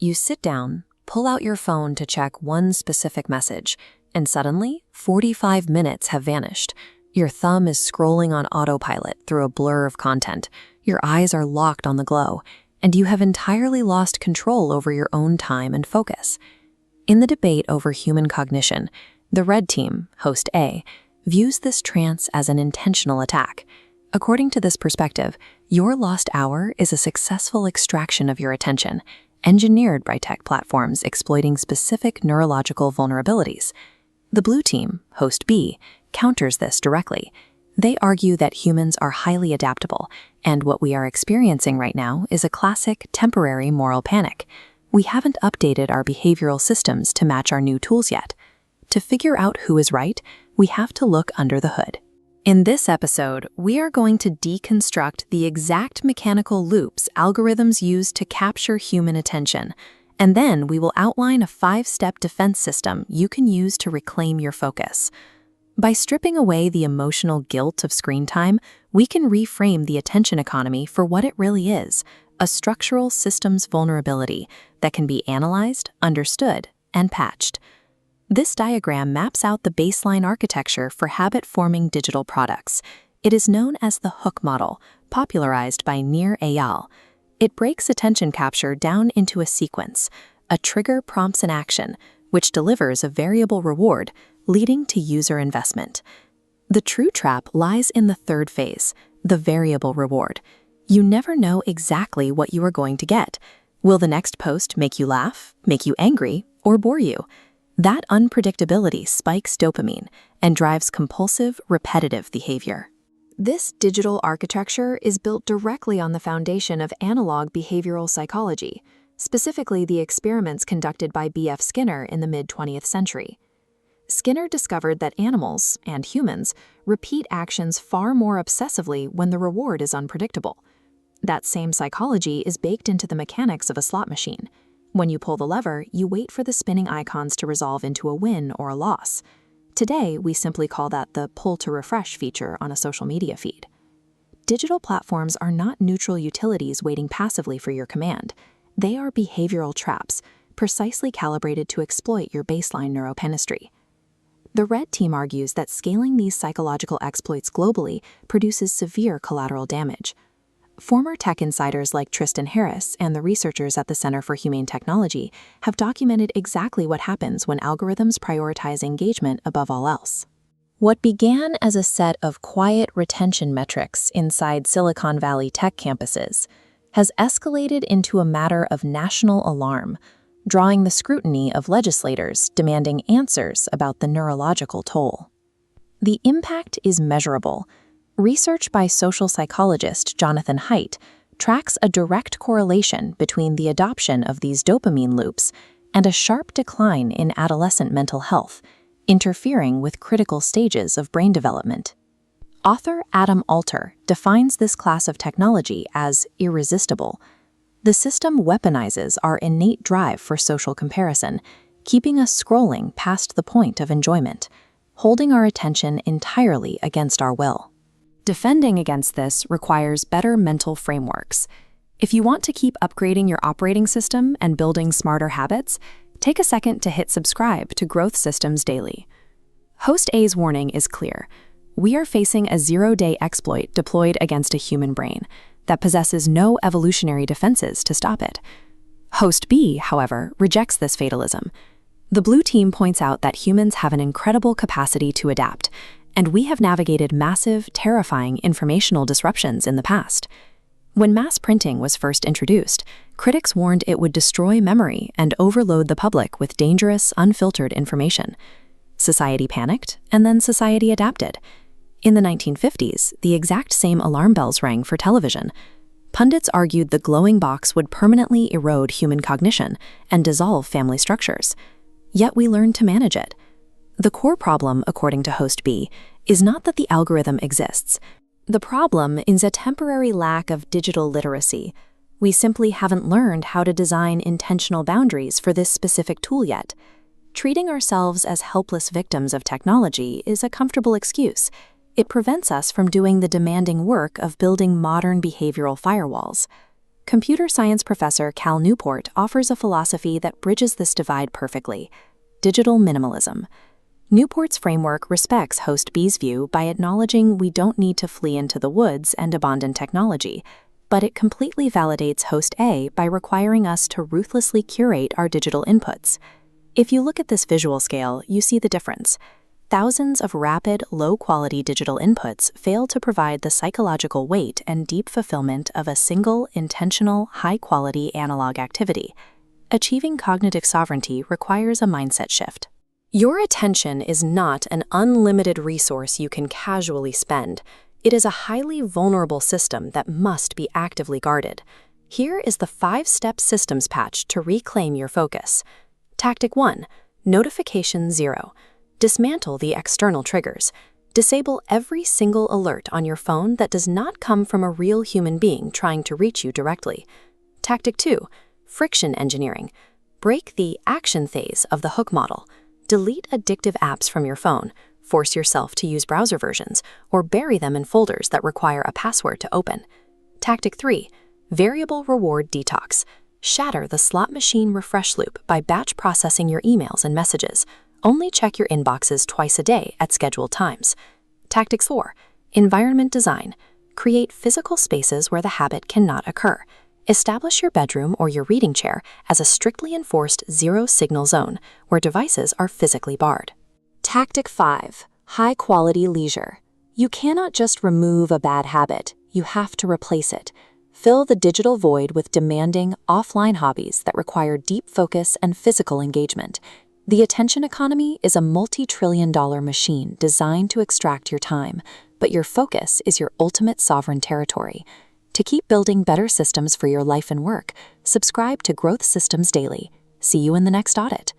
You sit down, pull out your phone to check one specific message, and suddenly, 45 minutes have vanished. Your thumb is scrolling on autopilot through a blur of content. Your eyes are locked on the glow, and you have entirely lost control over your own time and focus. In the debate over human cognition, the red team, host A, views this trance as an intentional attack. According to this perspective, your lost hour is a successful extraction of your attention, engineered by tech platforms exploiting specific neurological vulnerabilities. The blue team, host B, counters this directly. They argue that humans are highly adaptable, and what we are experiencing right now is a classic temporary moral panic. We haven't updated our behavioral systems to match our new tools yet. To figure out who is right, we have to look under the hood. In this episode, we are going to deconstruct the exact mechanical loops algorithms use to capture human attention, and then we will outline a 5-step defense system you can use to reclaim your focus. By stripping away the emotional guilt of screen time, we can reframe the attention economy for what it really is, a structural systems vulnerability that can be analyzed, understood, and patched. This diagram maps out the baseline architecture for habit-forming digital products. It is known as the hook model, popularized by Nir Eyal. It breaks attention capture down into a sequence. A trigger prompts an action, which delivers a variable reward, leading to user investment. The true trap lies in the third phase, the variable reward. You never know exactly what you are going to get. Will the next post make you laugh, make you angry, or bore you? That unpredictability spikes dopamine and drives compulsive, repetitive behavior. This digital architecture is built directly on the foundation of analog behavioral psychology, specifically the experiments conducted by B.F. Skinner in the mid-20th century. Skinner discovered that animals, and humans, repeat actions far more obsessively when the reward is unpredictable. That same psychology is baked into the mechanics of a slot machine. When you pull the lever, you wait for the spinning icons to resolve into a win or a loss. Today, we simply call that the pull to refresh feature on a social media feed. Digital platforms are not neutral utilities waiting passively for your command. They are behavioral traps, precisely calibrated to exploit your baseline neurochemistry. The red team argues that scaling these psychological exploits globally produces severe collateral damage. Former tech insiders like Tristan Harris and the researchers at the Center for Humane Technology have documented exactly what happens when algorithms prioritize engagement above all else. What began as a set of quiet retention metrics inside Silicon Valley tech campuses has escalated into a matter of national alarm, drawing the scrutiny of legislators demanding answers about the neurological toll. The impact is measurable. Research by social psychologist Jonathan Haidt tracks a direct correlation between the adoption of these dopamine loops and a sharp decline in adolescent mental health, interfering with critical stages of brain development. Author Adam Alter defines this class of technology as irresistible. The system weaponizes our innate drive for social comparison, keeping us scrolling past the point of enjoyment, holding our attention entirely against our will. Defending against this requires better mental frameworks. If you want to keep upgrading your operating system and building smarter habits, take a second to hit subscribe to Growth Systems Daily. Host A's warning is clear. We are facing a zero-day exploit deployed against a human brain that possesses no evolutionary defenses to stop it. Host B, however, rejects this fatalism. The blue team points out that humans have an incredible capacity to adapt, and we have navigated massive, terrifying informational disruptions in the past. When mass printing was first introduced, critics warned it would destroy memory and overload the public with dangerous, unfiltered information. Society panicked, and then society adapted. In the 1950s, the exact same alarm bells rang for television. Pundits argued the glowing box would permanently erode human cognition and dissolve family structures. Yet we learned to manage it. The core problem, according to Host B, is not that the algorithm exists. The problem is a temporary lack of digital literacy. We simply haven't learned how to design intentional boundaries for this specific tool yet. Treating ourselves as helpless victims of technology is a comfortable excuse. It prevents us from doing the demanding work of building modern behavioral firewalls. Computer science professor Cal Newport offers a philosophy that bridges this divide perfectly: digital minimalism. Newport's framework respects Host B's view by acknowledging we don't need to flee into the woods and abandon technology, but it completely validates Host A by requiring us to ruthlessly curate our digital inputs. If you look at this visual scale, you see the difference. Thousands of rapid, low-quality digital inputs fail to provide the psychological weight and deep fulfillment of a single, intentional, high-quality analog activity. Achieving cognitive sovereignty requires a mindset shift. Your attention is not an unlimited resource you can casually spend. It is a highly vulnerable system that must be actively guarded. Here is the 5-step systems patch to reclaim your focus. Tactic 1. Notification 0. Dismantle the external triggers. Disable every single alert on your phone that does not come from a real human being trying to reach you directly. Tactic 2. Friction engineering. Break the action phase of the hook model. Delete addictive apps from your phone, force yourself to use browser versions, or bury them in folders that require a password to open. Tactic 3. Variable reward detox. Shatter the slot machine refresh loop by batch processing your emails and messages. Only check your inboxes twice a day at scheduled times. Tactic 4. Environment design. Create physical spaces where the habit cannot occur. Establish your bedroom or your reading chair as a strictly enforced zero-signal zone where devices are physically barred. Tactic 5. High-quality leisure. You cannot just remove a bad habit, you have to replace it. Fill the digital void with demanding, offline hobbies that require deep focus and physical engagement. The attention economy is a multi-trillion-dollar machine designed to extract your time, but your focus is your ultimate sovereign territory. To keep building better systems for your life and work, subscribe to Growth Systems Daily. See you in the next audit.